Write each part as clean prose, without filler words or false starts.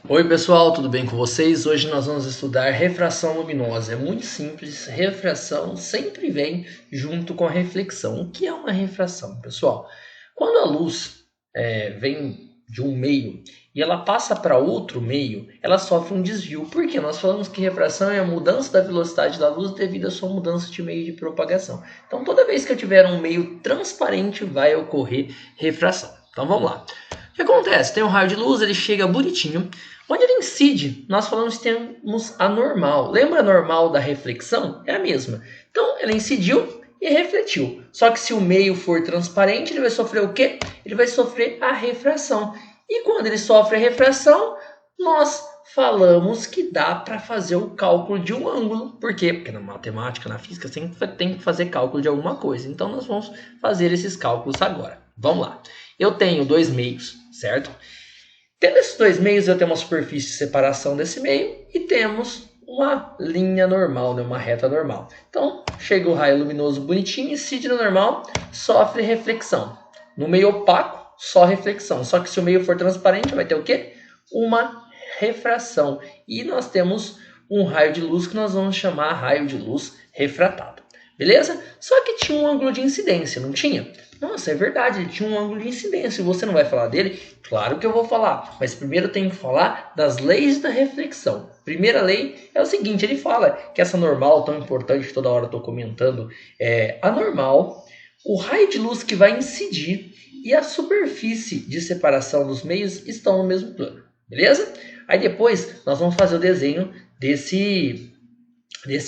Oi pessoal, tudo bem com vocês? Hoje nós vamos estudar refração luminosa. É muito simples, refração sempre vem junto com a reflexão. O que é uma refração, pessoal? Quando a luz vem de um meio e ela passa para outro meio, ela sofre um desvio. Por quê? Nós falamos que refração é a mudança da velocidade da luz devido à sua mudança de meio de propagação. Então toda vez que eu tiver um meio transparente vai ocorrer refração. Então vamos lá. O que acontece? Tem um raio de luz, ele chega bonitinho. Onde ele incide, nós falamos que temos a normal. Lembra a normal da reflexão? É a mesma. Então, ela incidiu e refletiu. Só que se o meio for transparente, ele vai sofrer o quê? Ele vai sofrer a refração. E quando ele sofre a refração, nós falamos que dá para fazer o cálculo de um ângulo. Por quê? Porque na matemática, na física, sempre tem que fazer cálculo de alguma coisa. Então, nós vamos fazer esses cálculos agora. Vamos lá. Eu tenho dois meios, certo? Tendo esses dois meios, eu tenho uma superfície de separação desse meio e temos uma linha normal, uma reta normal. Então, chega o raio luminoso bonitinho, incide no normal, sofre reflexão. No meio opaco, só reflexão. Só que se o meio for transparente, vai ter o quê? Uma refração. E nós temos um raio de luz que nós vamos chamar raio de luz refratado. Beleza? Só que tinha um ângulo de incidência, não tinha? Nossa, é verdade, ele tinha um ângulo de incidência. Você não vai falar dele? Claro que eu vou falar, mas primeiro eu tenho que falar das leis da reflexão. Primeira lei é o seguinte, ele fala que essa normal tão importante que toda hora eu estou comentando, a normal, o raio de luz que vai incidir e a superfície de separação dos meios estão no mesmo plano, beleza? Aí depois nós vamos fazer o desenho desse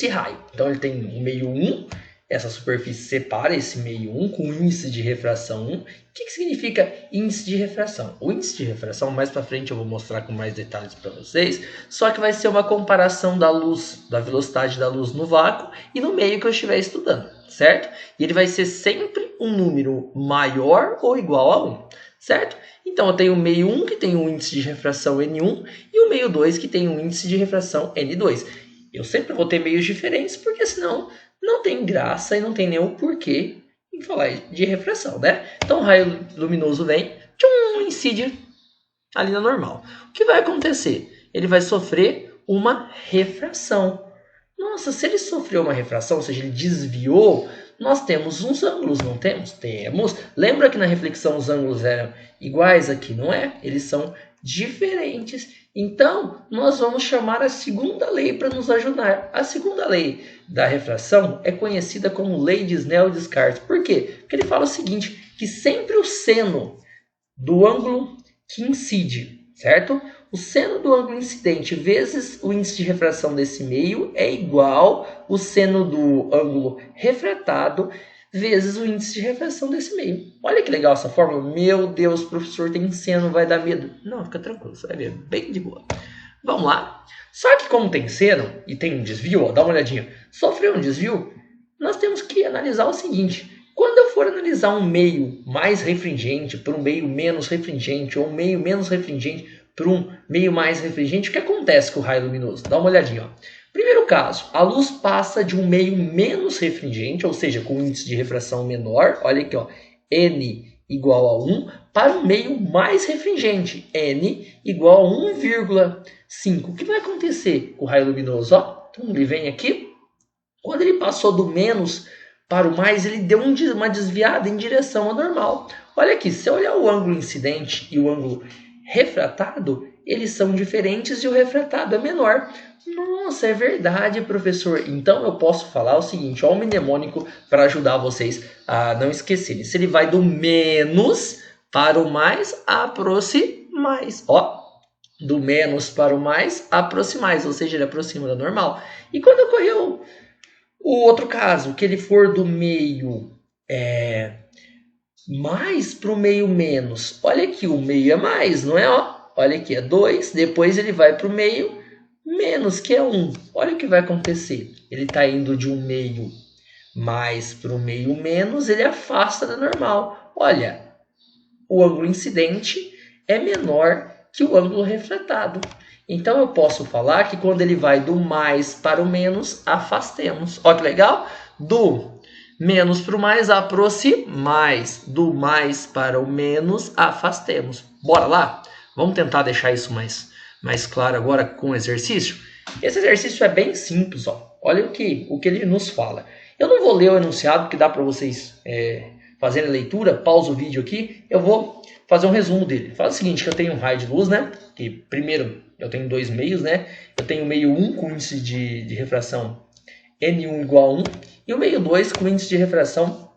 raio. Então ele tem o meio 1, essa superfície separa esse meio 1 com índice de refração 1. O que significa índice de refração? O índice de refração, mais para frente eu vou mostrar com mais detalhes para vocês, só que vai ser uma comparação da luz, da velocidade da luz no vácuo e no meio que eu estiver estudando, certo? E ele vai ser sempre um número maior ou igual a 1, certo? Então eu tenho o meio 1 que tem um índice de refração N1 e o meio 2 que tem um índice de refração N2. Eu sempre vou ter meios diferentes, porque senão não tem graça e não tem nenhum porquê em falar de refração, né? Então o raio luminoso vem, incide ali na normal. O que vai acontecer? Ele vai sofrer uma refração. Nossa, se ele sofreu uma refração, ou seja, ele desviou, nós temos uns ângulos, não temos? Temos. Lembra que na reflexão os ângulos eram iguais aqui, não é? Eles são diferentes. Então, nós vamos chamar a segunda lei para nos ajudar. A segunda lei da refração é conhecida como lei de Snell-Descartes. Por quê? Porque ele fala o seguinte, que sempre o seno do ângulo que incide, certo? O seno do ângulo incidente vezes o índice de refração desse meio é igual o seno do ângulo refratado vezes o índice de refração desse meio. Olha que legal essa fórmula. Meu Deus, professor, tem seno, vai dar medo. Não, fica tranquilo, você vai ver, bem de boa. Vamos lá. Só que como tem seno e tem um desvio, ó, dá uma olhadinha, sofreu um desvio, nós temos que analisar o seguinte. Quando eu for analisar um meio mais refringente por um meio menos refringente, ou um meio menos refringente por um meio mais refringente, o que acontece com o raio luminoso? Dá uma olhadinha, ó. Primeiro caso, a luz passa de um meio menos refringente, ou seja, com um índice de refração menor, olha aqui, ó, N igual a 1, para um meio mais refringente, N igual a 1,5. O que vai acontecer com o raio luminoso? Ó, então ele vem aqui, quando ele passou do menos para o mais, ele deu uma desviada em direção ao normal. Olha aqui, se eu olhar o ângulo incidente e o ângulo refratado, eles são diferentes e o refratado é menor. Nossa, é verdade, professor. Então eu posso falar o seguinte, ó, um mnemônico para ajudar vocês a não esquecerem. Se ele vai do menos para o mais, aproximais. Ó, do menos para o mais, aproximais, ou seja, ele aproxima da normal. E quando ocorreu o outro caso, que ele for do meio mais para o meio menos. Olha aqui, o meio é mais, não é? Ó, olha aqui, é 2. Depois ele vai para o meio menos, que é 1. Olha o que vai acontecer. Ele está indo de um meio mais para o meio menos, ele afasta da normal. Olha, o ângulo incidente é menor que o ângulo refratado. Então eu posso falar que quando ele vai do mais para o menos, afastemos. Olha que legal. Do menos para o mais, aproximais. Do mais para o menos, afastemos. Bora lá? Vamos tentar deixar isso mais mais claro agora com o exercício? Esse exercício é bem simples, ó. Olha o que ele nos fala. Eu não vou ler o enunciado, porque dá para vocês fazerem a leitura. Pausa o vídeo aqui. Eu vou fazer um resumo dele. Fala o seguinte, que eu tenho um raio de luz, né? Que primeiro eu tenho dois meios, né? Eu tenho o meio 1 com índice de refração N1 igual a 1 e o meio 2 com índice de refração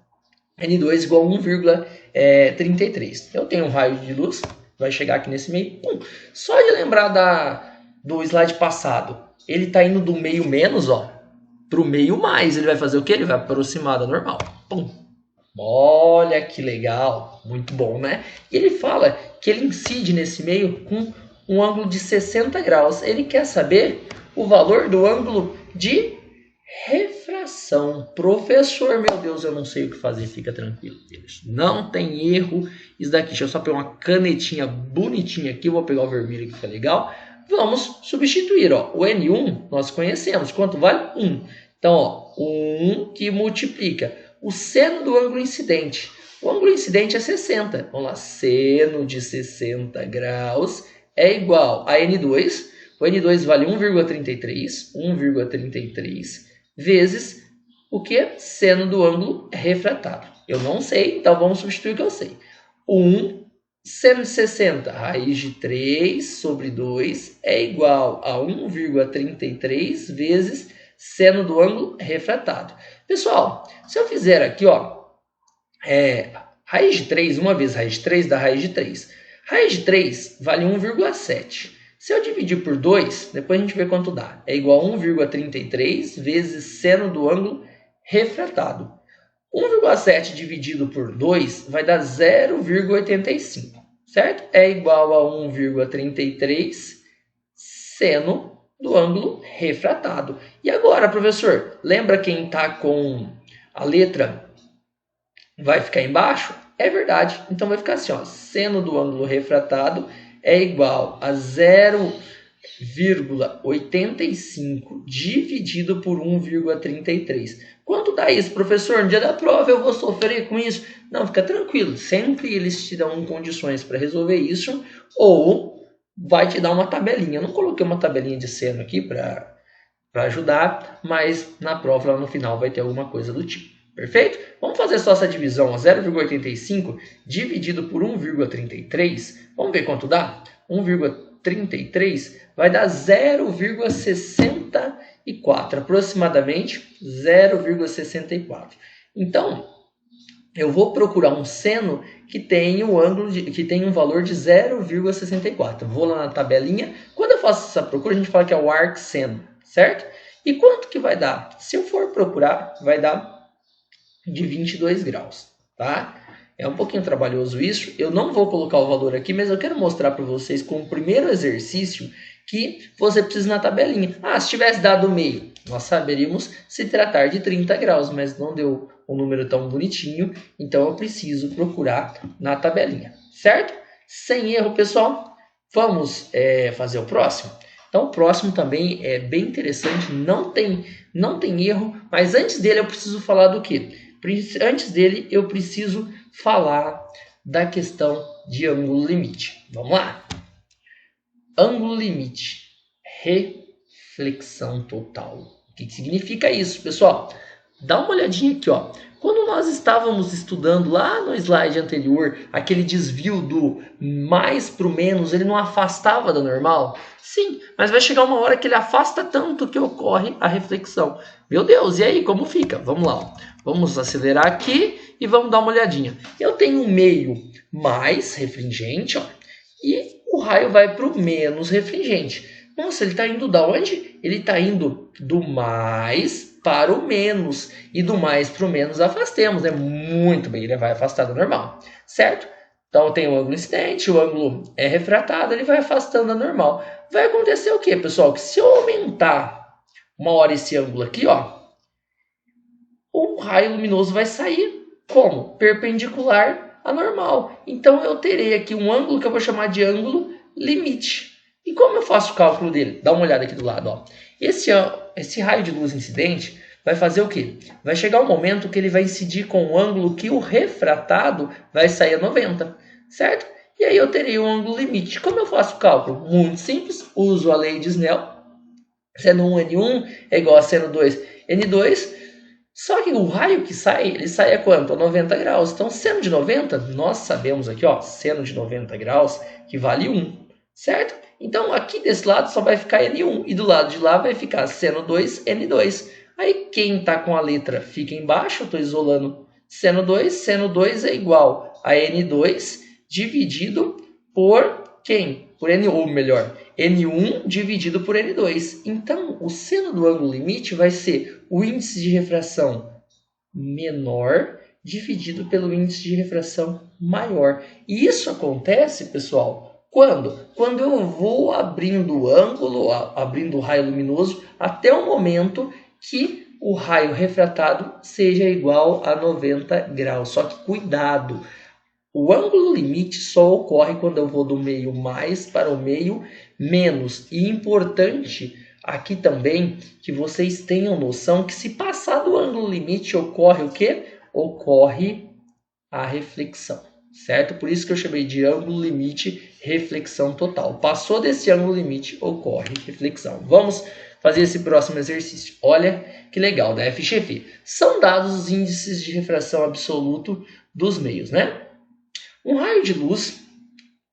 N2 igual a 1,33. Eu tenho um raio de luz, vai chegar aqui nesse meio. Pum. Só de lembrar do slide passado, ele está indo do meio menos, ó, para o meio mais. Ele vai fazer o quê? Ele vai aproximar da normal. Pum. Olha que legal, muito bom, né? E ele fala que ele incide nesse meio com um ângulo de 60 graus. Ele quer saber o valor do ângulo de refração. Professor, meu Deus, eu não sei o que fazer, fica tranquilo. Não tem erro isso daqui. Deixa eu só pegar uma canetinha bonitinha aqui, eu vou pegar o vermelho que fica legal. Vamos substituir, ó. O N1 nós conhecemos, quanto vale? 1. Então, ó, 1 que multiplica o seno do ângulo incidente. O ângulo incidente é 60. Vamos lá, seno de 60 graus é igual a N2. O N2 vale 1,33 vezes o que? Seno do ângulo refratado. Eu não sei, então vamos substituir o que eu sei. 1 seno de 60, raiz de 3 sobre 2 é igual a 1,33 vezes seno do ângulo refratado. Pessoal, se eu fizer aqui, ó, raiz de 3, uma vez raiz de 3 dá raiz de 3. Raiz de 3 vale 1,7. Se eu dividir por 2, depois a gente vê quanto dá. É igual a 1,33 vezes seno do ângulo refratado. 1,7 dividido por 2 vai dar 0,85, certo? É igual a 1,33 seno do ângulo refratado. E agora, professor, lembra quem está com a letra vai ficar embaixo? É verdade. Então vai ficar assim, ó, seno do ângulo refratado é igual a 0,85 dividido por 1,33. Quanto dá isso, professor? No dia da prova eu vou sofrer com isso? Não, fica tranquilo. Sempre eles te dão condições para resolver isso ou vai te dar uma tabelinha. Eu não coloquei uma tabelinha de seno aqui para ajudar, mas na prova lá no final vai ter alguma coisa do tipo. Perfeito? Vamos fazer só essa divisão, 0,85 dividido por 1,33. Vamos ver quanto dá? 1,33 vai dar 0,64, aproximadamente 0,64. Então, eu vou procurar um seno que tem um valor de 0,64. Vou lá na tabelinha. Quando eu faço essa procura, a gente fala que é o arcseno, certo? E quanto que vai dar? Se eu for procurar, vai dar de 22 graus, tá? É um pouquinho trabalhoso isso. Eu não vou colocar o valor aqui, mas eu quero mostrar para vocês com o primeiro exercício que você precisa na tabelinha. Ah, se tivesse dado meio, nós saberíamos se tratar de 30 graus, mas não deu um número tão bonitinho, então eu preciso procurar na tabelinha, certo? Sem erro, pessoal. Vamos fazer o próximo? Então, o próximo também é bem interessante, não tem erro, mas antes dele eu preciso falar do quê? Antes dele, eu preciso falar da questão de ângulo limite. Vamos lá? Ângulo limite, reflexão total. O que significa isso, pessoal? Dá uma olhadinha aqui, ó. Quando nós estávamos estudando lá no slide anterior, aquele desvio do mais para o menos, ele não afastava da normal? Sim, mas vai chegar uma hora que ele afasta tanto que ocorre a reflexão. Meu Deus, e aí, como fica? Vamos lá, ó. Vamos acelerar aqui e vamos dar uma olhadinha. Eu tenho um meio mais refringente, ó, e o raio vai para o menos refringente. Nossa, ele está indo da onde? Ele está indo do mais para o menos. E do mais para o menos afastemos, né? Muito bem, ele vai afastar do normal, certo? Então tem o ângulo incidente, o ângulo é refratado, ele vai afastando da normal. Vai acontecer o quê, pessoal? Que se eu aumentar uma hora esse ângulo aqui, ó, o raio luminoso vai sair como? Perpendicular à normal. Então eu terei aqui um ângulo que eu vou chamar de ângulo limite. E como eu faço o cálculo dele? Dá uma olhada aqui do lado, ó. Esse raio de luz incidente vai fazer o quê? Vai chegar um momento que ele vai incidir com um ângulo que o refratado vai sair a 90, certo? E aí eu teria um ângulo limite. Como eu faço o cálculo? Muito simples, uso a lei de Snell. Seno 1 N1 é igual a seno 2 N2. Só que o raio que sai, ele sai a quanto? A 90 graus. Então, seno de 90, nós sabemos aqui, ó, seno de 90 graus, que vale 1, certo? Então, aqui desse lado só vai ficar N1 e do lado de lá vai ficar seno 2 N2. Aí, quem está com a letra fica embaixo, eu estou isolando seno 2 é igual a N2 dividido por quem? Por N, ou melhor, N1 dividido por N2. Então, o seno do ângulo limite vai ser o índice de refração menor dividido pelo índice de refração maior. E isso acontece, pessoal, quando? Quando eu vou abrindo o ângulo, abrindo o raio luminoso, até o momento que o raio refratado seja igual a 90 graus. Só que cuidado! O ângulo limite só ocorre quando eu vou do meio mais para o meio menos. E importante aqui também que vocês tenham noção que se passar do ângulo limite ocorre o quê? Ocorre a reflexão, certo? Por isso que eu chamei de ângulo limite reflexão total. Passou desse ângulo limite, ocorre reflexão. Vamos fazer esse próximo exercício. Olha que legal, da FGV. São dados os índices de refração absoluto dos meios, né? Um raio de luz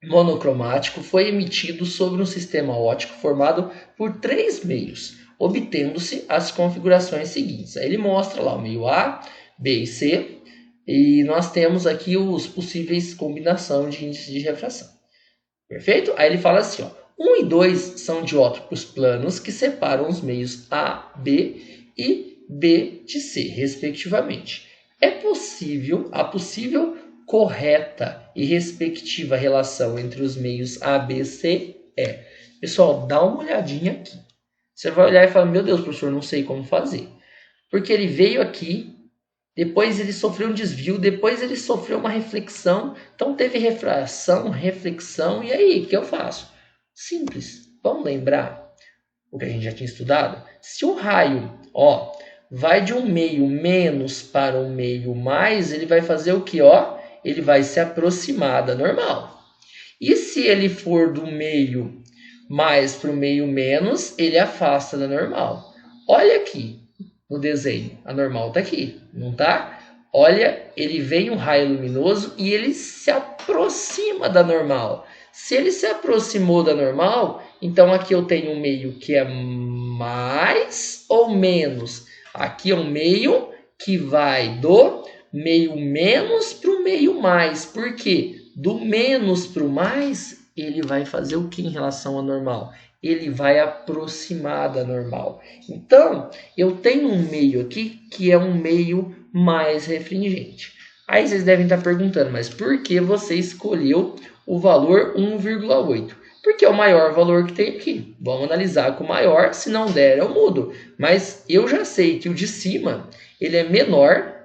monocromático foi emitido sobre um sistema óptico formado por 3 meios, obtendo-se as configurações seguintes. Aí ele mostra lá o meio A, B e C, e nós temos aqui os possíveis combinação de índices de refração. Perfeito? Aí ele fala assim, ó, 1 e 2 são diótropos planos que separam os meios A, B e B de C, respectivamente. A possível correta e respectiva relação entre os meios A, B e C é... Pessoal, dá uma olhadinha aqui. Você vai olhar e falar, meu Deus, professor, não sei como fazer. Porque ele veio aqui, depois ele sofreu um desvio, depois ele sofreu uma reflexão, então teve refração, reflexão, e aí, o que eu faço? Simples. Vamos lembrar o que a gente já tinha estudado? Se o raio, ó, vai de um meio menos para um meio mais, ele vai fazer o que, ó? Ele vai se aproximar da normal. E se ele for do meio mais para o meio menos, ele afasta da normal. Olha aqui no desenho, a normal está aqui, não está? Olha, ele vem um raio luminoso e ele se aproxima da normal. Se ele se aproximou da normal, então aqui eu tenho um meio que é mais ou menos. Aqui é um meio que vai do meio menos para o meio mais. Por quê? Do menos para o mais, ele vai fazer o que em relação ao normal? Ele vai aproximar da normal. Então, eu tenho um meio aqui que é um meio mais refringente. Aí vocês devem estar perguntando, mas por que você escolheu o valor 1,8? Porque é o maior valor que tem aqui. Vamos analisar com o maior, se não der eu mudo. Mas eu já sei que o de cima, ele é menor,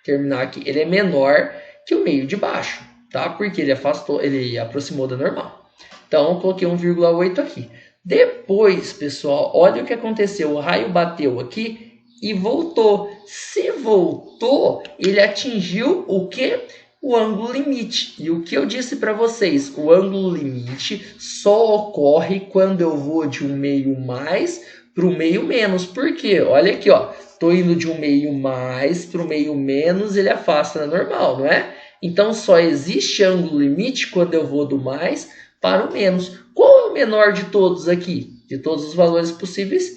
terminar aqui, ele é menor que o meio de baixo, tá? Porque ele aproximou da normal. Então, eu coloquei 1,8 aqui. Depois, pessoal, olha o que aconteceu. O raio bateu aqui e voltou. Se voltou, ele atingiu o quê? O ângulo limite. E o que eu disse para vocês? O ângulo limite só ocorre quando eu vou de um meio mais para o meio menos. Por quê? Olha aqui, ó. Estou indo de um meio mais para o meio menos, ele afasta da normal, não é? Então, só existe ângulo limite quando eu vou do mais para o menos. Qual é o menor de todos aqui? De todos os valores possíveis?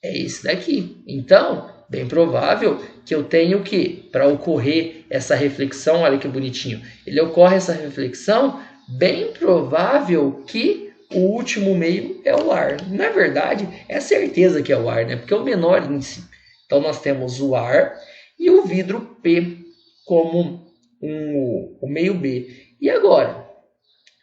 É esse daqui. Então, bem provável que eu tenho que, para ocorrer essa reflexão, olha que bonitinho, ele ocorre essa reflexão, bem provável que o último meio é o ar. Na verdade, é certeza que é o ar, né? Porque é o menor índice. Então, nós temos o ar e o vidro P como o meio B. E agora?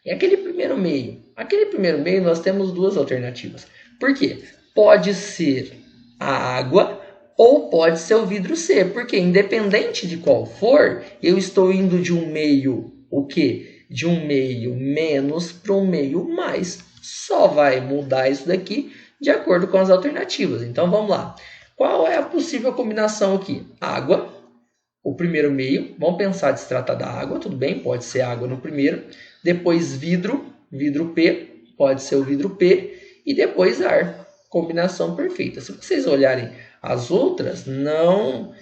E aquele primeiro meio? Aquele primeiro meio nós temos duas alternativas. Por quê? Pode ser a água ou pode ser o vidro C. Porque independente de qual for, eu estou indo de um meio, o quê? De um meio menos para um meio mais. Só vai mudar isso daqui de acordo com as alternativas. Então, vamos lá. Qual é a possível combinação aqui? Água o primeiro meio. Vamos pensar de se tratar da água, tudo bem, pode ser água no primeiro. Depois vidro, vidro P, pode ser o vidro P. E depois ar, combinação perfeita. Se vocês olharem as outras, não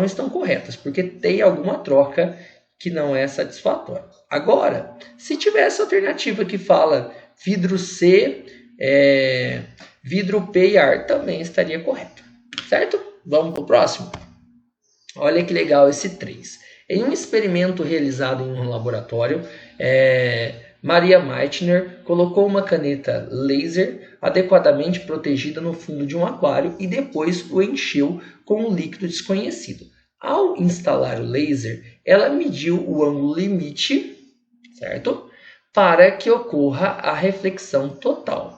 estão corretas, porque tem alguma troca que não é satisfatória. Agora, se tivesse alternativa que fala vidro C, vidro P e ar, também estaria correto, certo? Vamos para o próximo? Olha que legal esse 3. Em um experimento realizado em um laboratório, Maria Meitner colocou uma caneta laser adequadamente protegida no fundo de um aquário e depois o encheu com um líquido desconhecido. Ao instalar o laser, ela mediu o ângulo limite, certo? Para que ocorra a reflexão total.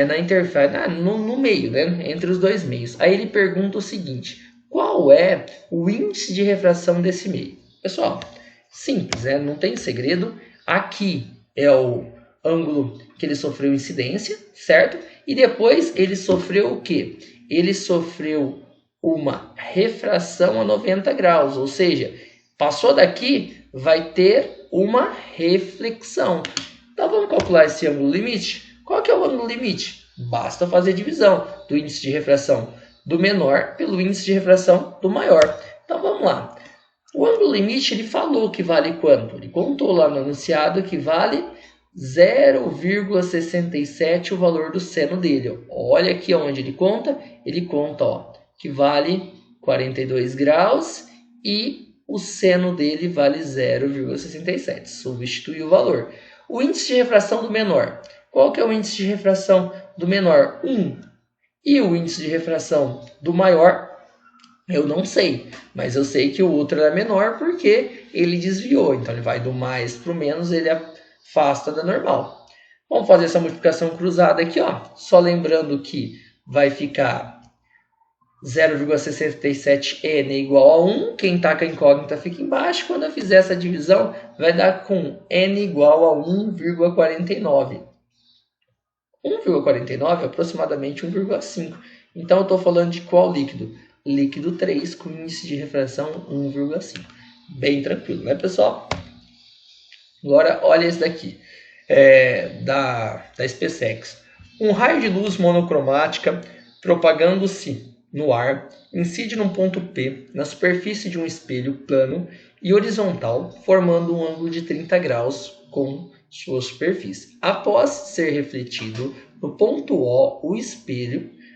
Na interface, no meio, né? Entre os dois meios. Aí ele pergunta o seguinte: qual é o índice de refração desse meio? Pessoal, simples, né? Não tem segredo. Aqui é o ângulo que ele sofreu incidência, certo? E depois ele sofreu o quê? Ele sofreu uma refração a 90 graus, ou seja, passou daqui, vai ter uma reflexão. Então vamos calcular esse ângulo limite? Qual que é o ângulo limite? Basta fazer divisão do índice de refração do menor pelo índice de refração do maior. Então vamos lá. O ângulo limite ele falou que vale quanto? Ele contou lá no enunciado que vale 0,67 o valor do seno dele. Olha aqui onde ele conta que vale 42 graus e o seno dele vale 0,67. Substitui o valor. O índice de refração do menor. Qual que é o índice de refração do menor? 1. E o índice de refração do maior? Eu não sei, mas eu sei que o outro era menor porque ele desviou. Então ele vai do mais para o menos, ele afasta da normal. Vamos fazer essa multiplicação cruzada aqui, ó. Só lembrando que vai ficar 0,67n igual a 1. Quem está com a incógnita fica embaixo. Quando eu fizer essa divisão, vai dar com n igual a 1,49. 1,49 é aproximadamente 1,5. Então eu estou falando de qual líquido? Líquido 3 com índice de refração 1,5. Bem tranquilo, né, pessoal? Agora, olha esse daqui, da SpaceX. Um raio de luz monocromática propagando-se no ar incide num ponto P na superfície de um espelho plano e horizontal, formando um ângulo de 30 graus com sua superfície. Após ser refletido no ponto O,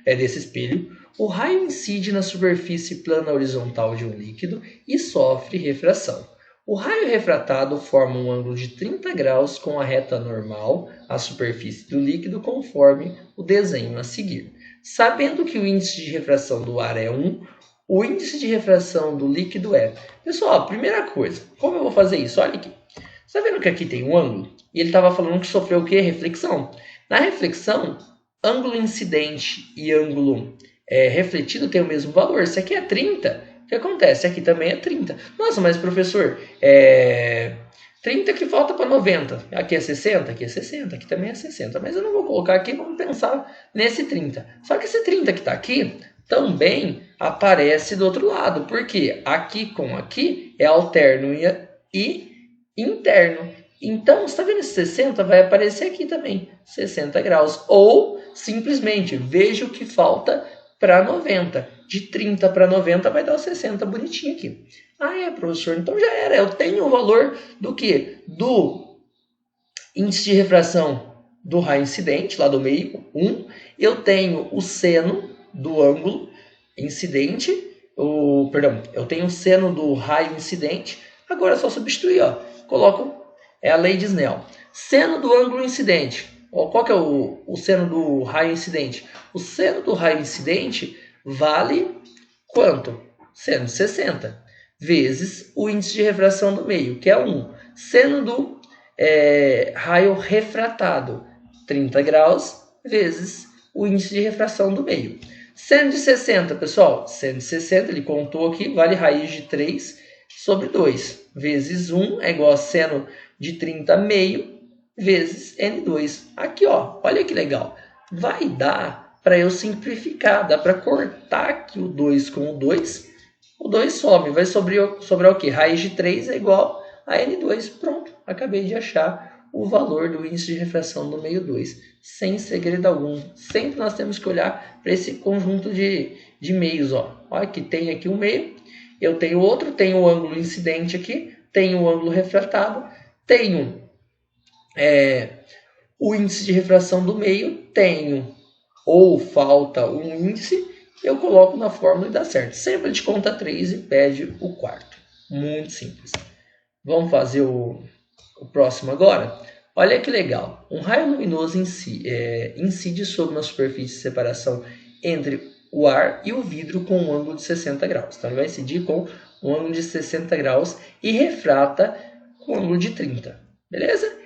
desse espelho, o raio incide na superfície plana horizontal de um líquido e sofre refração. O raio refratado forma um ângulo de 30 graus com a reta normal à superfície do líquido, conforme o desenho a seguir. Sabendo que o índice de refração do ar é 1, o índice de refração do líquido é... Pessoal, a primeira coisa, como eu vou fazer isso? Olha aqui. Você está vendo que aqui tem um ângulo? E ele estava falando que sofreu o quê? Reflexão. Na reflexão, ângulo incidente e ângulo refletido tem o mesmo valor. Se aqui é 30, o que acontece? Aqui também é 30. Nossa, mas professor, 30 que falta para 90. Aqui é 60? Aqui é 60. Aqui também é 60. Mas eu não vou colocar aqui, vamos pensar nesse 30. Só que esse 30 que está aqui também aparece do outro lado. Porque aqui com aqui é alterno e interno. Então, você está vendo esse 60? Vai aparecer aqui também, 60 graus. Ou, simplesmente, veja o que falta para 90. De 30 para 90 vai dar o 60 bonitinho aqui. Professor, então já era. Eu tenho o valor do quê? Do índice de refração do raio incidente, lá do meio, 1. Eu tenho o seno do ângulo incidente. Eu tenho o seno do raio incidente. Agora é só substituir, ó. Coloco a lei de Snell. Seno do ângulo incidente. Qual que é o seno do raio incidente? O seno do raio incidente vale quanto? Seno de 60 vezes o índice de refração do meio, que é 1. Seno do raio refratado, 30 graus, vezes o índice de refração do meio. Seno de 60, pessoal. Seno de 60, ele contou aqui, vale raiz de 3 sobre 2, vezes 1 é igual a seno de 30 meio, vezes N2. Aqui, ó, olha que legal. Vai dar para eu simplificar, dá para cortar aqui o 2 com o 2 o 2 some. Vai sobrar o quê? Raiz de 3 é igual a N2. Pronto, acabei de achar o valor do índice de refração do meio 2. Sem segredo algum. Sempre nós temos que olhar para esse conjunto de meios. Olha que tem aqui um meio, eu tenho outro, tenho o ângulo incidente aqui, tenho o ângulo refratado, tenho o índice de refração do meio, tenho ou falta um índice, eu coloco na fórmula e dá certo. Sempre de conta 3 e pede o quarto. Muito simples. Vamos fazer o próximo agora? Olha que legal. Um raio luminoso incide sobre uma superfície de separação entre o ar e o vidro com um ângulo de 60 graus. Então, ele vai incidir com um ângulo de 60 graus e refrata com um ângulo de 30. Beleza?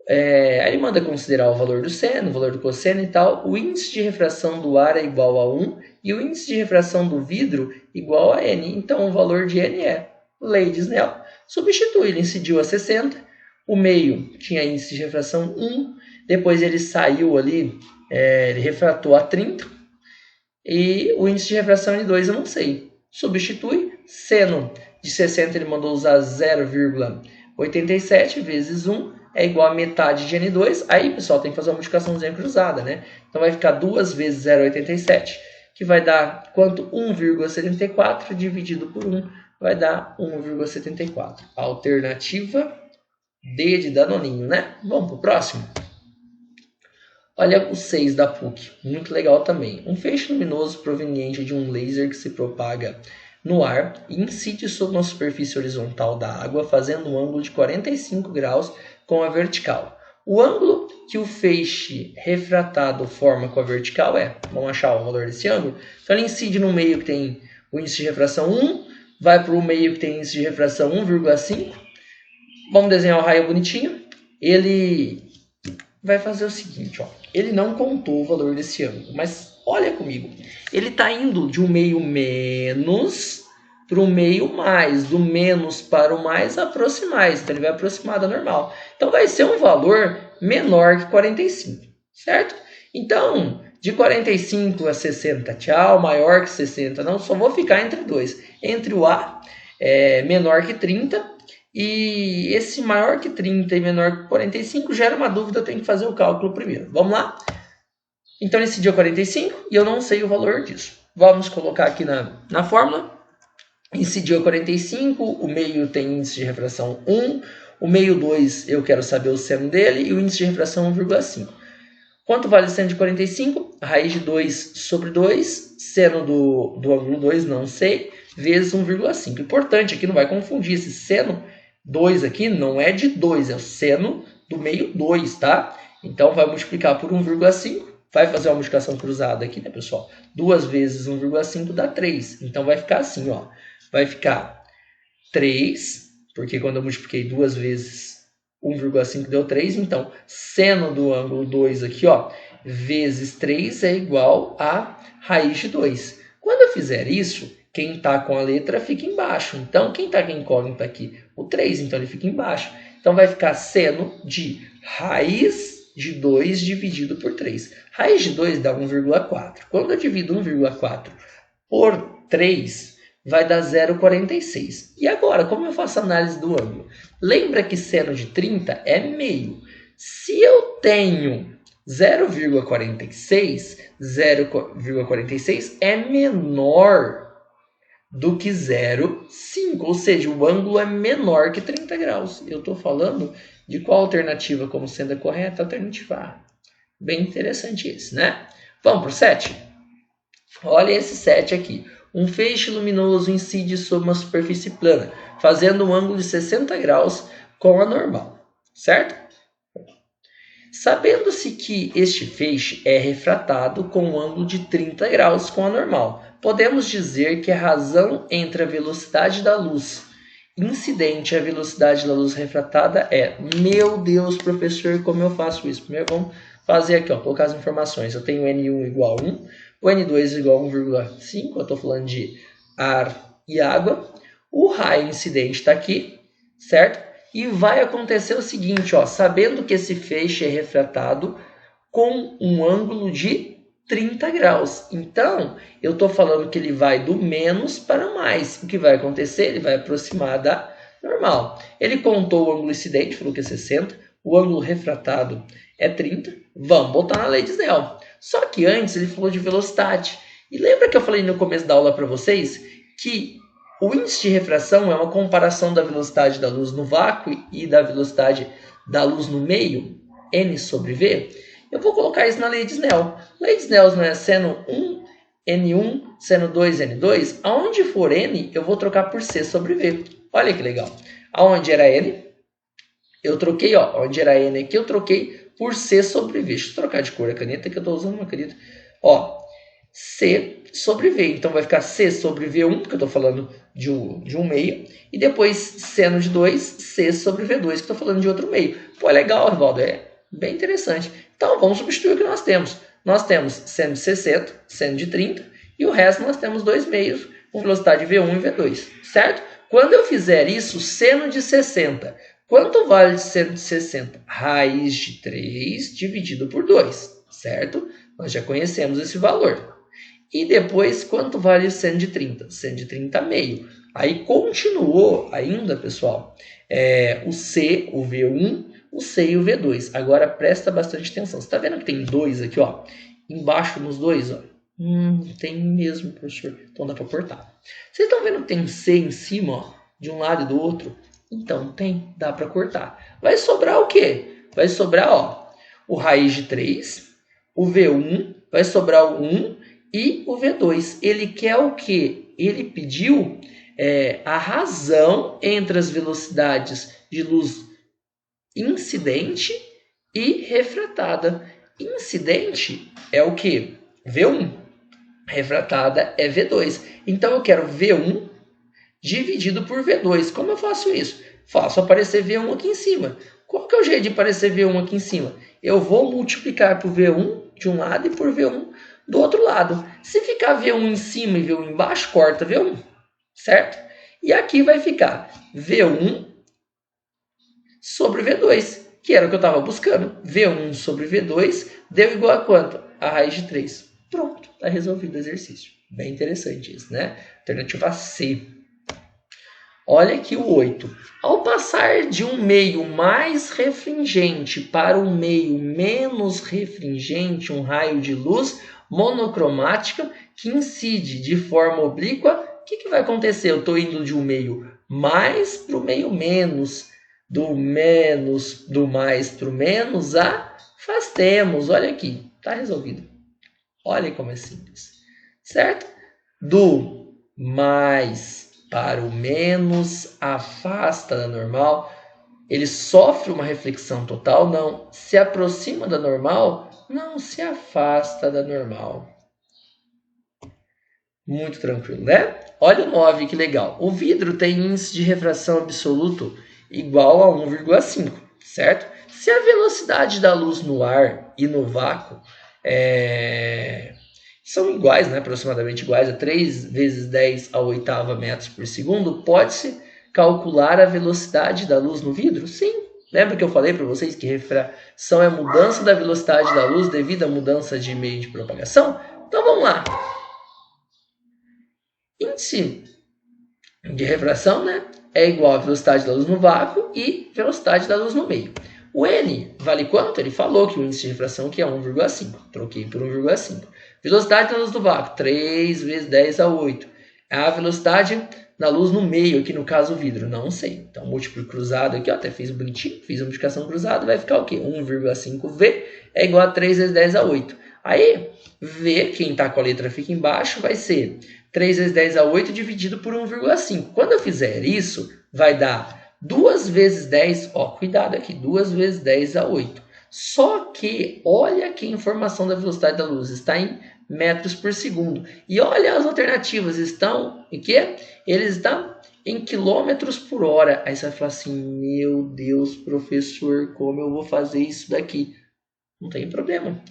Aí ele manda considerar o valor do seno, o valor do cosseno e tal. O índice de refração do ar é igual a 1 e o índice de refração do vidro igual a N. Então, o valor de N é lei de Snell. Substitui, ele incidiu a 60, o meio tinha índice de refração 1, depois ele saiu ali, ele refratou a 30, e o índice de refração N2 eu não sei. Substitui, seno de 60 ele mandou usar 0,87 vezes 1, é igual a metade de N2. Aí, pessoal, tem que fazer uma multiplicaçãozinha cruzada, né? Então, vai ficar 2 vezes 0,87, que vai dar quanto? 1,74 dividido por 1, vai dar 1,74. Alternativa D de Danoninho, né? Vamos para o próximo? Olha o 6 da PUC, muito legal também. Um feixe luminoso proveniente de um laser que se propaga no ar e incide sobre uma superfície horizontal da água, fazendo um ângulo de 45 graus com a vertical. O ângulo que o feixe refratado forma com a vertical vamos achar o valor desse ângulo, então ele incide no meio que tem o índice de refração 1, vai para o meio que tem índice de refração 1,5, vamos desenhar o raio bonitinho, ele vai fazer o seguinte, ele não contou o valor desse ângulo, mas olha comigo, ele está indo de um meio menos para o meio mais, do menos para o mais aproximar, então ele vai aproximar da normal. Então vai ser um valor menor que 45, certo? Então, de 45 a 60, tchau, maior que 60, não, só vou ficar entre dois. Entre o A, menor que 30, e esse maior que 30 e menor que 45 gera uma dúvida, eu tenho que fazer o cálculo primeiro. Vamos lá? Então, esse dia é 45 e eu não sei o valor disso. Vamos colocar aqui na fórmula. Incidiu 45, o meio tem índice de refração 1, o meio 2 eu quero saber o seno dele e o índice de refração 1,5. Quanto vale o seno de 45? Raiz de 2 sobre 2, seno do ângulo 2, não sei, vezes 1,5. Importante aqui, não vai confundir, esse seno 2 aqui não é de 2, é o seno do meio 2, tá? Então vai multiplicar por 1,5, vai fazer uma multiplicação cruzada aqui, né, pessoal? 2 vezes 1,5 dá 3, então vai ficar assim, vai ficar 3, porque quando eu multipliquei 2 vezes 1,5 deu 3, então seno do ângulo 2 aqui, vezes 3 é igual a raiz de 2. Quando eu fizer isso, quem está com a letra fica embaixo. Então, quem está com a incógnita aqui? O 3, então ele fica embaixo. Então, vai ficar seno de raiz de 2 dividido por 3. Raiz de 2 dá 1,4. Quando eu divido 1,4 por 3, vai dar 0,46. E agora, como eu faço a análise do ângulo? Lembra que seno de 30 é meio. Se eu tenho 0,46 é menor do que 0,5, ou seja, o ângulo é menor que 30 graus. Eu estou falando de qual alternativa como sendo a correta? Alternativa A. Bem interessante esse, né? Vamos para o 7? Olha esse 7 aqui. Um feixe luminoso incide sobre uma superfície plana, fazendo um ângulo de 60 graus com a normal, certo? Sabendo-se que este feixe é refratado com um ângulo de 30 graus com a normal, podemos dizer que a razão entre a velocidade da luz incidente e a velocidade da luz refratada é... Meu Deus, professor, como eu faço isso? Primeiro vamos fazer aqui, colocar as informações. Eu tenho N1 igual a 1, o N2 igual a 1,5, eu estou falando de ar e água. O raio incidente está aqui, certo? E vai acontecer o seguinte, sabendo que esse feixe é refratado com um ângulo de 30 graus. Então, eu estou falando que ele vai do menos para o mais. O que vai acontecer? Ele vai aproximar da normal. Ele contou o ângulo incidente, falou que é 60. O ângulo refratado é 30. Vamos botar na lei de Snell. Só que antes ele falou de velocidade. E lembra que eu falei no começo da aula para vocês que o índice de refração é uma comparação da velocidade da luz no vácuo e da velocidade da luz no meio, n sobre v? Eu vou colocar isso na lei de Snell. Lei de Snell não é seno 1, n1, seno 2, n2. Aonde for n, eu vou trocar por c sobre v. Olha que legal. Aonde era n, eu troquei, ó. Onde era n aqui, eu troquei por c sobre v. Deixa eu trocar de cor a caneta, que eu estou usando uma caneta. Ó, c sobre v. Então, vai ficar c sobre v1, que eu estou falando de um meio. E depois, seno de 2, c sobre v2, que eu estou falando de outro meio. Pô, é legal, Rivaldo. É bem interessante. Então, vamos substituir o que nós temos. Nós temos seno de 60, seno de 30, e o resto nós temos dois meios, com velocidade V1 e V2, certo? Quando eu fizer isso, seno de 60, quanto vale seno de 60? Raiz de 3 dividido por 2, certo? Nós já conhecemos esse valor. E depois, quanto vale o seno de 30? Seno de 30 meio. Aí continuou ainda, pessoal, o C, o V1, o C e o V2. Agora presta bastante atenção. Você está vendo que tem 2 aqui, ó? Embaixo nos dois, ó. Tem mesmo, professor. Então dá para cortar. Vocês estão vendo que tem C em cima, ó, de um lado e do outro? Então tem, dá para cortar. Vai sobrar o quê? Vai sobrar, ó, o raiz de 3, o V1, vai sobrar o 1 e o V2. Ele quer o quê? Ele pediu a razão entre as velocidades de luz incidente e refratada. Incidente é o que? V1. Refratada é V2. Então, eu quero V1 dividido por V2. Como eu faço isso? Faço aparecer V1 aqui em cima. Qual que é o jeito de aparecer V1 aqui em cima? Eu vou multiplicar por V1 de um lado e por V1 do outro lado. Se ficar V1 em cima e V1 embaixo, corta V1. Certo? E aqui vai ficar V1 sobre V2, que era o que eu estava buscando. V1 sobre V2 deu igual a quanto? A raiz de 3. Pronto, está resolvido o exercício. Bem interessante isso, né? Alternativa C. Olha aqui o 8. Ao passar de um meio mais refringente para um meio menos refringente, um raio de luz monocromática que incide de forma oblíqua, o que vai acontecer? Eu estou indo de um meio mais para o meio menos. Do mais para o menos, afastemos. Olha aqui, está resolvido. Olha como é simples, certo? Do mais para o menos, afasta da normal. Ele sofre uma reflexão total? Não. Se aproxima da normal? Não, se afasta da normal. Muito tranquilo, né? Olha o 9, que legal. O vidro tem índice de refração absoluto igual a 1,5, certo? Se a velocidade da luz no ar e no vácuo são iguais, né, aproximadamente iguais, a 3 vezes 10 a oitava metros por segundo, pode-se calcular a velocidade da luz no vidro? Sim. Lembra que eu falei para vocês que refração é a mudança da velocidade da luz devido à mudança de meio de propagação? Então vamos lá. Índice de refração, né, é igual a velocidade da luz no vácuo e velocidade da luz no meio. O N vale quanto? Ele falou que o índice de refração aqui é 1,5. Troquei por 1,5. Velocidade da luz do vácuo, 3 vezes 10 a 8. A velocidade da luz no meio, aqui no caso o vidro, não sei. Então, múltiplo cruzado aqui, ó, até fiz bonitinho, fiz a multiplicação cruzada, vai ficar o quê? 1,5V é igual a 3 vezes 10 a 8. Aí, V, quem está com a letra fica embaixo, vai ser 3 vezes 10 a 8 dividido por 1,5. Quando eu fizer isso, vai dar 2 vezes 10, ó, cuidado aqui, 2 vezes 10 a 8. Só que, olha que a informação da velocidade da luz está em metros por segundo. E olha as alternativas, estão em quê? Eles estão em quilômetros por hora. Aí você vai falar assim, meu Deus, professor, como eu vou fazer isso daqui? Não tem problema.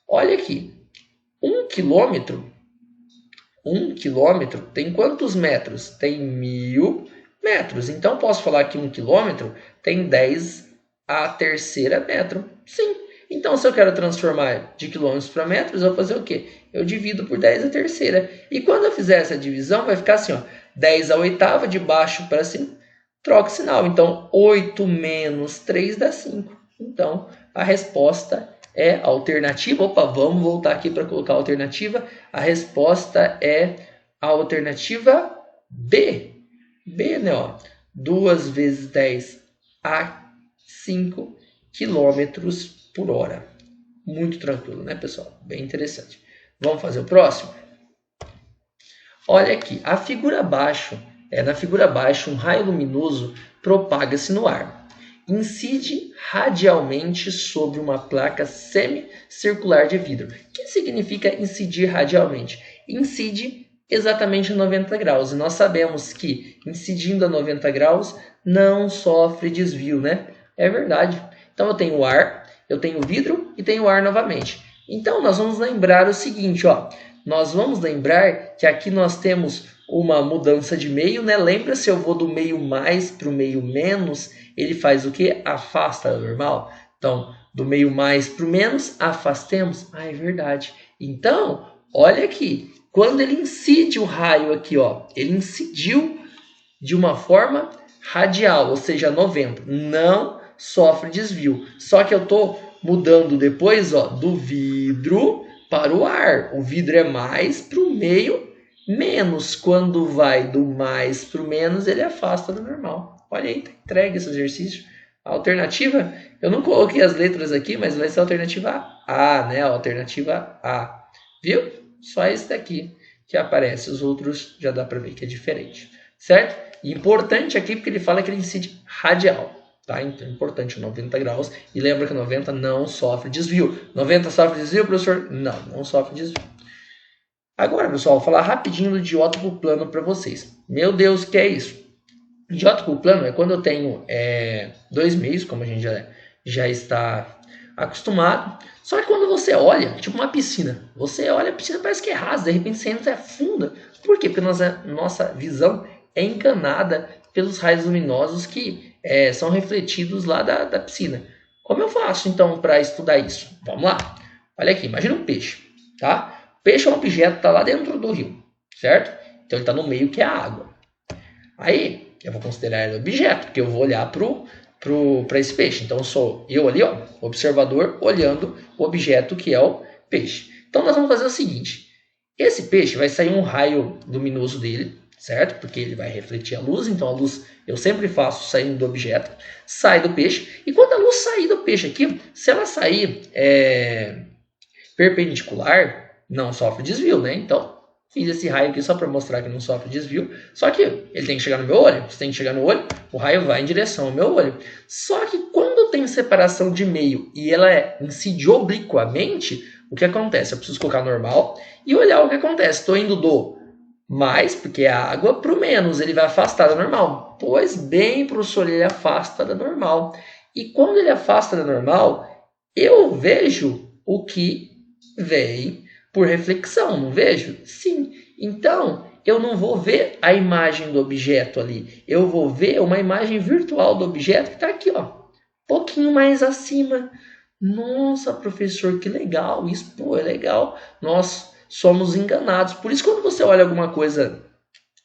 Olha aqui, 1 quilômetro tem quantos metros? Tem 1000 metros. Então, posso falar que 1 quilômetro tem 10 a terceira metro. Sim. Então, se eu quero transformar de quilômetros para metros, eu vou fazer o quê? Eu divido por 10 a terceira. E quando eu fizer essa divisão, vai ficar assim, ó, 10 a oitava, de baixo para cima, troca o sinal. Então, 8 menos 3 dá 5. Então, a resposta é a alternativa. Opa, vamos voltar aqui para colocar a alternativa. A resposta é a alternativa B. B, né? Ó, 2 vezes 10 a 5 quilômetros por hora. Muito tranquilo, né, pessoal? Bem interessante. Vamos fazer o próximo? Olha aqui, na figura abaixo, um raio luminoso propaga-se no ar. Incide radialmente sobre uma placa semicircular de vidro. O que significa incidir radialmente? Incide exatamente 90 graus. E nós sabemos que incidindo a 90 graus não sofre desvio, né? É verdade. Então eu tenho ar, eu tenho vidro e tenho ar novamente. Então nós vamos lembrar o seguinte, ó. Nós vamos lembrar que aqui nós temos uma mudança de meio, né? Lembra se eu vou do meio mais para o meio menos, ele faz o quê? Afasta a normal. Então, do meio mais para o menos, afastemos. Ah, é verdade. Então, olha aqui. Quando ele incide o raio aqui, ó, ele incidiu de uma forma radial, ou seja, 90. Não sofre desvio. Só que eu estou mudando depois, ó, do vidro para o ar. O vidro é mais para o meio menos. Quando vai do mais para o menos, ele afasta do normal. Olha aí, tá entregue esse exercício. A alternativa, eu não coloquei as letras aqui, mas vai ser a alternativa A, né? A alternativa A. Viu? Só esse daqui que aparece. Os outros já dá para ver que é diferente. Certo? E importante aqui porque ele fala que ele incide radial. Tá? Então é importante, 90 graus. E lembra que 90 não sofre desvio. 90 sofre desvio, professor? Não, não sofre desvio. Agora, pessoal, vou falar rapidinho do diótopo plano para vocês. Meu Deus, o que é isso? Diótopo plano é quando eu tenho dois meios, como a gente já está acostumado. Só que quando você olha, tipo uma piscina, você olha a piscina parece que é rasa, de repente você entra e é funda. Por quê? Porque nossa visão é enganada pelos raios luminosos que são refletidos lá da piscina. Como eu faço, então, para estudar isso? Vamos lá. Olha aqui, imagina um peixe. Tá? O peixe é um objeto que está lá dentro do rio, certo? Então, ele está no meio que é a água. Aí, eu vou considerar ele objeto, porque eu vou olhar para esse peixe. Então, sou eu ali, ó, observador, olhando o objeto que é o peixe. Então, nós vamos fazer o seguinte. Esse peixe vai sair um raio luminoso dele, certo? Porque ele vai refletir a luz, então a luz eu sempre faço saindo do objeto, sai do peixe, e quando a luz sair do peixe aqui, se ela sair perpendicular, não sofre desvio, né? Então, fiz esse raio aqui só para mostrar que não sofre desvio, só que ele tem que chegar no meu olho, se tem que chegar no olho, o raio vai em direção ao meu olho. Só que quando tem separação de meio e ela incide obliquamente, o que acontece? Eu preciso colocar normal e olhar o que acontece. Estou indo do mais, porque é água, para o menos. Ele vai afastar da normal. Pois bem, professor, ele afasta da normal. E quando ele afasta da normal, eu vejo o que vem por reflexão, não vejo? Sim. Então, eu não vou ver a imagem do objeto ali. Eu vou ver uma imagem virtual do objeto que está aqui, ó, um pouquinho mais acima. Nossa, professor, que legal. Isso, pô, é legal. Nós somos enganados. Por isso, quando você olha alguma coisa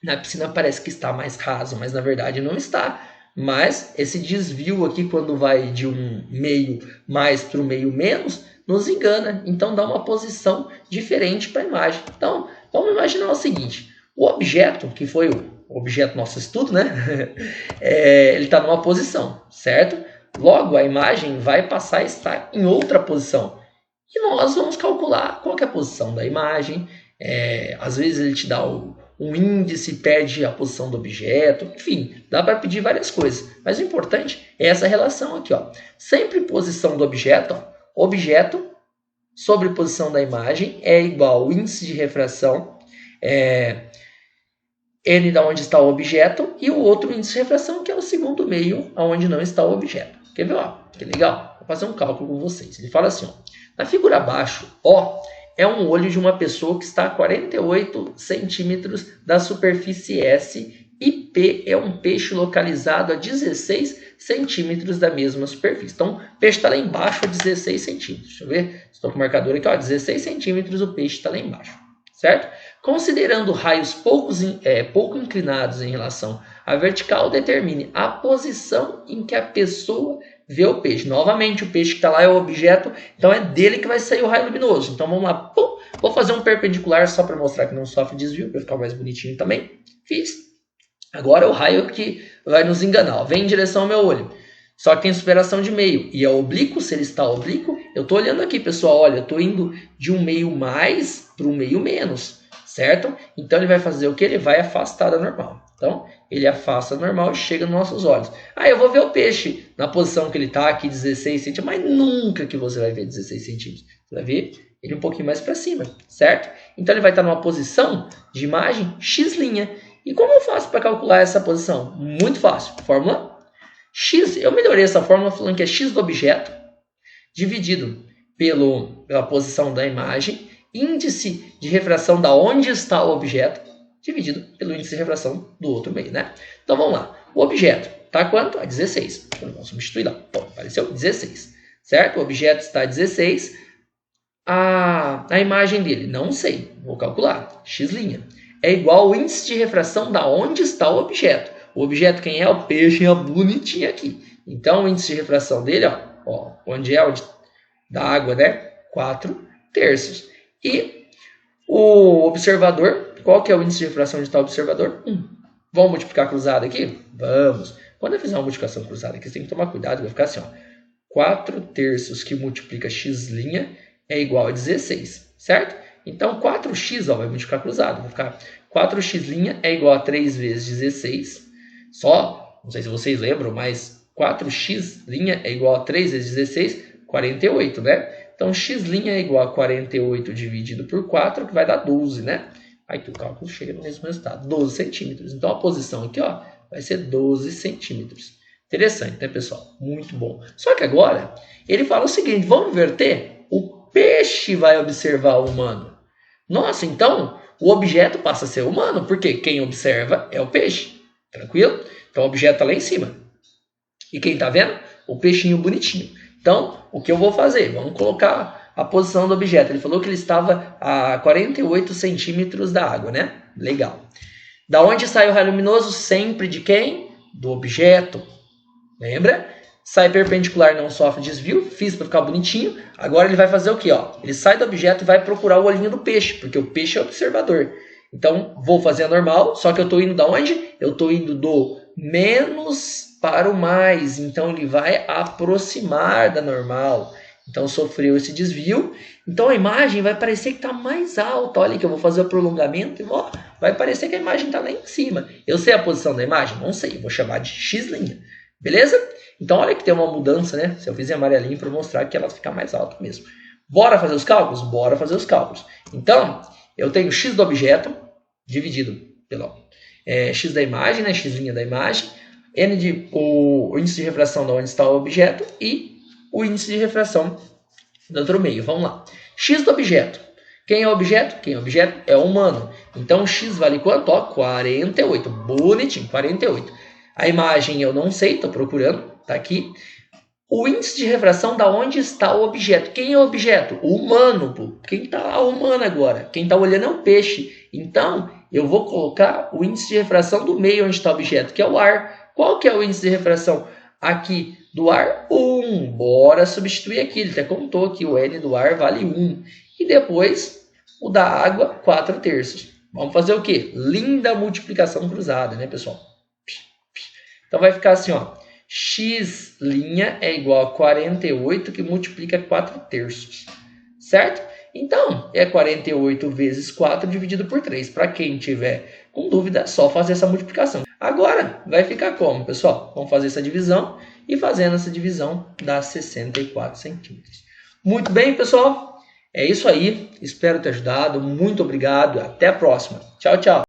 na piscina, parece que está mais raso, mas na verdade não está. Mas esse desvio aqui, quando vai de um meio mais para o meio menos, nos engana. Então, dá uma posição diferente para a imagem. Então, vamos imaginar o seguinte. O objeto, que foi o objeto do nosso estudo, né? Ele está numa posição, certo? Logo, a imagem vai passar a estar em outra posição. E nós vamos calcular qual que é a posição da imagem. Às vezes ele te dá um índice, pede a posição do objeto. Enfim, dá para pedir várias coisas. Mas o importante é essa relação aqui, ó. Sempre posição do objeto, ó. Objeto sobre posição da imagem é igual ao índice de refração, N da onde está o objeto, e o outro índice de refração, que é o segundo meio, onde não está o objeto. Quer ver? Ó, que legal? Vou fazer um cálculo com vocês. Ele fala assim, ó, na figura abaixo, O é um olho de uma pessoa que está a 48 centímetros da superfície S e P é um peixe localizado a 16 centímetros da mesma superfície. Então, o peixe está lá embaixo a 16 centímetros. Deixa eu ver, estou com o marcador aqui, ó, 16 centímetros o peixe está lá embaixo, certo? Considerando raios pouco inclinados em relação à vertical, determine a posição em que a pessoa vê o peixe. Novamente, o peixe que está lá é o objeto, então é dele que vai sair o raio luminoso. Então, vamos lá. Pum, vou fazer um perpendicular só para mostrar que não sofre desvio, para ficar mais bonitinho também. Fiz. Agora é o raio que vai nos enganar. Ó. Vem em direção ao meu olho. Só que tem superação de meio. E é oblíquo, se ele está oblíquo, eu estou olhando aqui, pessoal. Olha, eu estou indo de um meio mais para um meio menos. Certo? Então, ele vai fazer o que? Ele vai afastar da normal. Então, ele afasta a normal e chega nos nossos olhos. Ah, eu vou ver o peixe na posição que ele está aqui, 16 centímetros. Mas nunca que você vai ver 16 centímetros. Você vai ver ele um pouquinho mais para cima. Certo? Então, ele vai estar numa posição de imagem x'. E como eu faço para calcular essa posição? Muito fácil. Fórmula x. Eu melhorei essa fórmula falando que é x do objeto dividido pela posição da imagem, índice de refração da onde está o objeto, dividido pelo índice de refração do outro meio, né? Então vamos lá. O objeto está quanto? A 16. Então, vamos substituir lá. Bom, apareceu 16. Certo? O objeto está a 16. A imagem dele, não sei. Vou calcular. X' é igual ao índice de refração da onde está o objeto. O objeto quem é? O peixe é bonitinho aqui. Então, o índice de refração dele, ó, onde é? Da água, né? 4/3. E o observador, qual que é o índice de refração de tal observador? 1. Vamos multiplicar cruzado aqui? Vamos. Quando eu fizer uma multiplicação cruzada aqui, você tem que tomar cuidado, vai ficar assim, ó. 4/3 que multiplica x' é igual a 16, certo? Então, 4x, ó, vai multiplicar cruzado. Vai ficar 4x' é igual a 3 vezes 16. Só, não sei se vocês lembram, mas 4x' é igual a 3 vezes 16, 48, né? Então, x' é igual a 48 dividido por 4, que vai dar 12, né? Aí que o cálculo chega no mesmo resultado, 12 centímetros. Então, a posição aqui, ó, vai ser 12 centímetros. Interessante, né, pessoal? Muito bom. Só que agora, ele fala o seguinte, vamos inverter? O peixe vai observar o humano. Nossa, então o objeto passa a ser humano, porque quem observa é o peixe. Tranquilo? Então o objeto está lá em cima. E quem está vendo? O peixinho bonitinho. Então, o que eu vou fazer? Vamos colocar a posição do objeto. Ele falou que ele estava a 48 centímetros da água, né? Legal. Da onde sai o raio luminoso? Sempre de quem? Do objeto. Lembra? Sai perpendicular, não sofre desvio. Fiz para ficar bonitinho. Agora ele vai fazer o quê? Ó? Ele sai do objeto e vai procurar o olhinho do peixe, porque o peixe é o observador. Então, vou fazer a normal, só que eu estou indo da onde? Eu estou indo do menos para o mais. Então, ele vai aproximar da normal. Então, sofreu esse desvio. Então, a imagem vai parecer que está mais alta. Olha que eu vou fazer o prolongamento e ó, vai parecer que a imagem está lá em cima. Eu sei a posição da imagem? Não sei. Eu vou chamar de x'. Beleza? Então, olha que tem uma mudança, né? Se eu fizer amarelinho para mostrar que ela fica mais alta mesmo. Bora fazer os cálculos? Bora fazer os cálculos. Então, eu tenho x do objeto dividido pelo x da imagem, né? X' da imagem. O índice de refração de onde está o objeto e o índice de refração do outro meio. Vamos lá. X do objeto. Quem é o objeto? Quem é o objeto é o humano. Então, x vale quanto? Ó, 48. Bonitinho, 48. A imagem eu não sei, estou procurando, está aqui. O índice de refração da onde está o objeto. Quem é o objeto? O humano. Pô. Quem está lá? O humano agora. Quem está olhando é o peixe. Então, eu vou colocar o índice de refração do meio onde está o objeto, que é o ar. Qual que é o índice de refração aqui do ar? 1. Bora substituir aqui. Ele até contou que o N do ar vale 1. E depois, o da água, 4/3. Vamos fazer o quê? Linda multiplicação cruzada, né, pessoal? Então, vai ficar assim, ó. X' é igual a 48 que multiplica 4/3. Certo? Então, é 48 vezes 4 dividido por 3. Para quem tiver com dúvida, é só fazer essa multiplicação. Agora, vai ficar como, pessoal? Vamos fazer essa divisão e fazendo essa divisão dá 64 centímetros. Muito bem, pessoal? É isso aí. Espero ter ajudado. Muito obrigado. Até a próxima. Tchau, tchau.